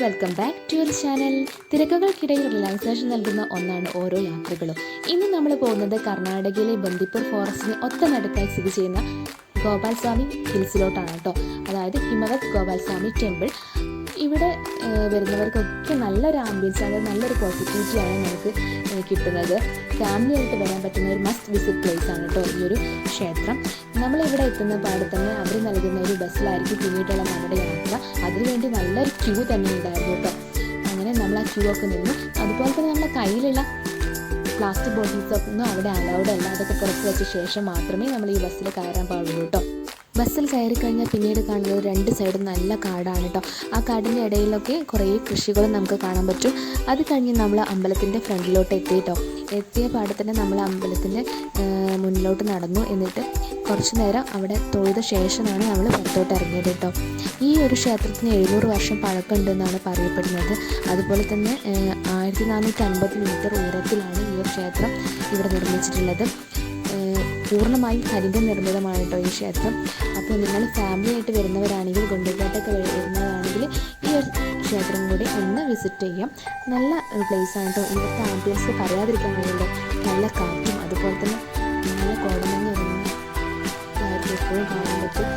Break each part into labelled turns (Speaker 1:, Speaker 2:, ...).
Speaker 1: Welcome back to your channel. തിരക്കുകൾക്കിടയിൽ relaxation നൽകുന്ന ഒന്നാണ് ഓരോ യാത്രകളും. ഇന്ന് നമ്മൾ പോകുന്നത് കർണാടകയിലെ ബന്ദിപ്പൂർ ഫോറസ്റ്റിന് ഒത്ത നടുക്കായി സ്ഥിതി ചെയ്യുന്ന ഗോപാൽസ്വാമി ഹിൽസിലോട്ടാണ് കേട്ടോ. അതായത് ഹിമവത് ഗോപാൽസ്വാമി ടെമ്പിൾ. ഇവിടെ വരുന്നവർക്കൊക്കെ നല്ലൊരു ആംബിയൻസ്, അതായത് നല്ലൊരു പോസിറ്റിവിറ്റിയാണ് നമുക്ക് കിട്ടുന്നത്. ഫാമിലിയായിട്ട് വരാൻ പറ്റുന്ന ഒരു മസ്റ്റ് വിസിറ്റ് പ്ലേസ് ആണ് കേട്ടോ ഈ ഒരു ക്ഷേത്രം. നമ്മളിവിടെ എത്തുന്ന പാടെ തന്നെ അവർ നൽകുന്ന ഒരു ബസ്സിലായിരിക്കും പിന്നീടുള്ള നമ്മുടെ യാത്ര. അതിനുവേണ്ടി നല്ലൊരു ക്യൂ തന്നെ ഉണ്ടായിരുന്നു കേട്ടോ. അങ്ങനെ നമ്മൾ ആ ക്യൂ ഒക്കെ നിന്നു. അതുപോലെ തന്നെ നമ്മുടെ കയ്യിലുള്ള പ്ലാസ്റ്റിക് ബോട്ടിൽസൊന്നും അവിടെ അലൗഡ് അല്ല. അതൊക്കെ പുറത്ത് വെച്ച ശേഷം മാത്രമേ നമ്മൾ ഈ ബസ്സിൽ കയറാൻ പാടുള്ളൂ കേട്ടോ. ബസ്സിൽ കയറി കഴിഞ്ഞാൽ പിന്നീട് കാണുന്നത് രണ്ട് സൈഡും നല്ല കാടാണ് കേട്ടോ. ആ കാടിൻ്റെ ഇടയിലൊക്കെ കുറേ കൃഷികളും നമുക്ക് കാണാൻ പറ്റും. അത് കഴിഞ്ഞ് നമ്മൾ അമ്പലത്തിൻ്റെ ഫ്രണ്ടിലോട്ട് എത്തി കേട്ടോ. എത്തിയ പാടെ തന്നെ നമ്മൾ അമ്പലത്തിൻ്റെ മുന്നിലോട്ട് നടന്നു. എന്നിട്ട് കുറച്ച് നേരം അവിടെ തൊഴുത ശേഷമാണ് നമ്മൾ പുറത്തോട്ട് ഇറങ്ങിയത് കേട്ടോ. ഈ ഒരു ക്ഷേത്രത്തിന് 700 വർഷം പഴക്കമുണ്ടെന്നാണ് പറയപ്പെടുന്നത്. അതുപോലെ തന്നെ 1450 മീറ്റർ ഉയരത്തിലാണ് ഈ ഒരു ക്ഷേത്രം ഇവിടെ നിർമ്മിച്ചിട്ടുള്ളത്. പൂർണ്ണമായും കരിങ്കൽ നിർമ്മിതമാണ് കേട്ടോ ഈ ക്ഷേത്രം. അപ്പോൾ നിങ്ങൾ ഫാമിലി ആയിട്ട് വരുന്നവരാണെങ്കിൽ ഗുണ്ടൽപേട്ടൊക്കെ വരുന്നവരാണെങ്കിൽ ഈ ഒരു ക്ഷേത്രം കൂടി ഒന്ന് വിസിറ്റ് ചെയ്യാം. നല്ല ഒരു പ്ലേസാണ് കേട്ടോ. ഇവിടുത്തെ ആംബിയൻസ് പറയാതിരിക്കാൻ കഴിയുള്ളൂ. നല്ല കാറ്റും അതുപോലെ തന്നെ നല്ല കോടമഞ്ഞ് വരുന്ന എപ്പോഴും കാണാൻ പറ്റും.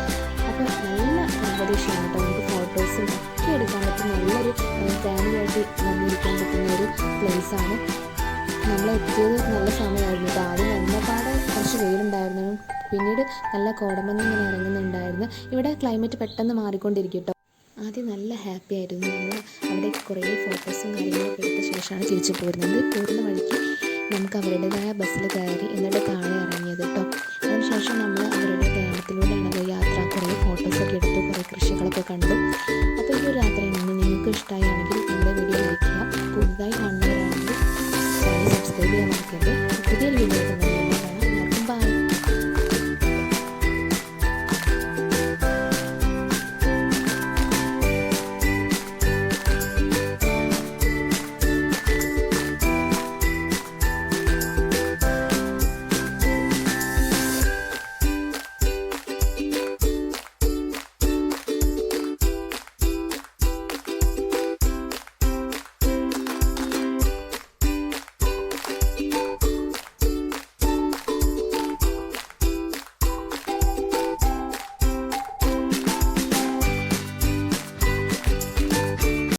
Speaker 1: അപ്പോൾ നല്ല അന്തരീക്ഷമാണ് കേട്ടോ. നമുക്ക് ഫോട്ടോസും ഒക്കെ എടുക്കാൻ പറ്റും. നല്ലൊരു ഫാമിലിയായിട്ട് വന്നിരിക്കാൻ പറ്റുന്ന ഒരു പ്ലേസാണ്. നമ്മൾ എത്തിയത് നല്ല സമയമായിരുന്നു കേട്ടോ. ആദ്യം വന്നപാടെ കുറച്ച് വെയിലുണ്ടായിരുന്നു, പിന്നീട് നല്ല കോടമഞ്ഞ് ഇങ്ങനെ ഇറങ്ങുന്നുണ്ടായിരുന്നു. ഇവിടെ ക്ലൈമറ്റ് പെട്ടെന്ന് മാറിക്കൊണ്ടിരിക്കും കേട്ടോ. ആദ്യം നല്ല ഹാപ്പി ആയിരുന്നു. നമ്മൾ അവിടെ കുറേ ഫോട്ടോസും കാര്യങ്ങളൊക്കെ എടുത്ത ശേഷമാണ് തിരിച്ചു പോരുന്നത്. പോരുന്ന വഴിക്ക് നമുക്ക് അവരുടേതായ ബസ്സിൽ കയറി എന്നിട്ട് താഴെ ഇറങ്ങിയത് കേട്ടോ. അതിനുശേഷം നമ്മൾ അവരുടെ ഗ്രാമത്തിലൂടെയാണ് യാത്ര. കുറേ ഫോട്ടോസൊക്കെ എടുത്തു, കുറേ കൃഷികളൊക്കെ കണ്ടു. അപ്പോൾ ഈ ഒരു യാത്രയാണ് നിങ്ങൾക്ക് ഇഷ്ടമാണെങ്കിൽ നമ്മുടെ വീഡിയോ ലൈക്ക് ചെയ്യാം. പുതുതായി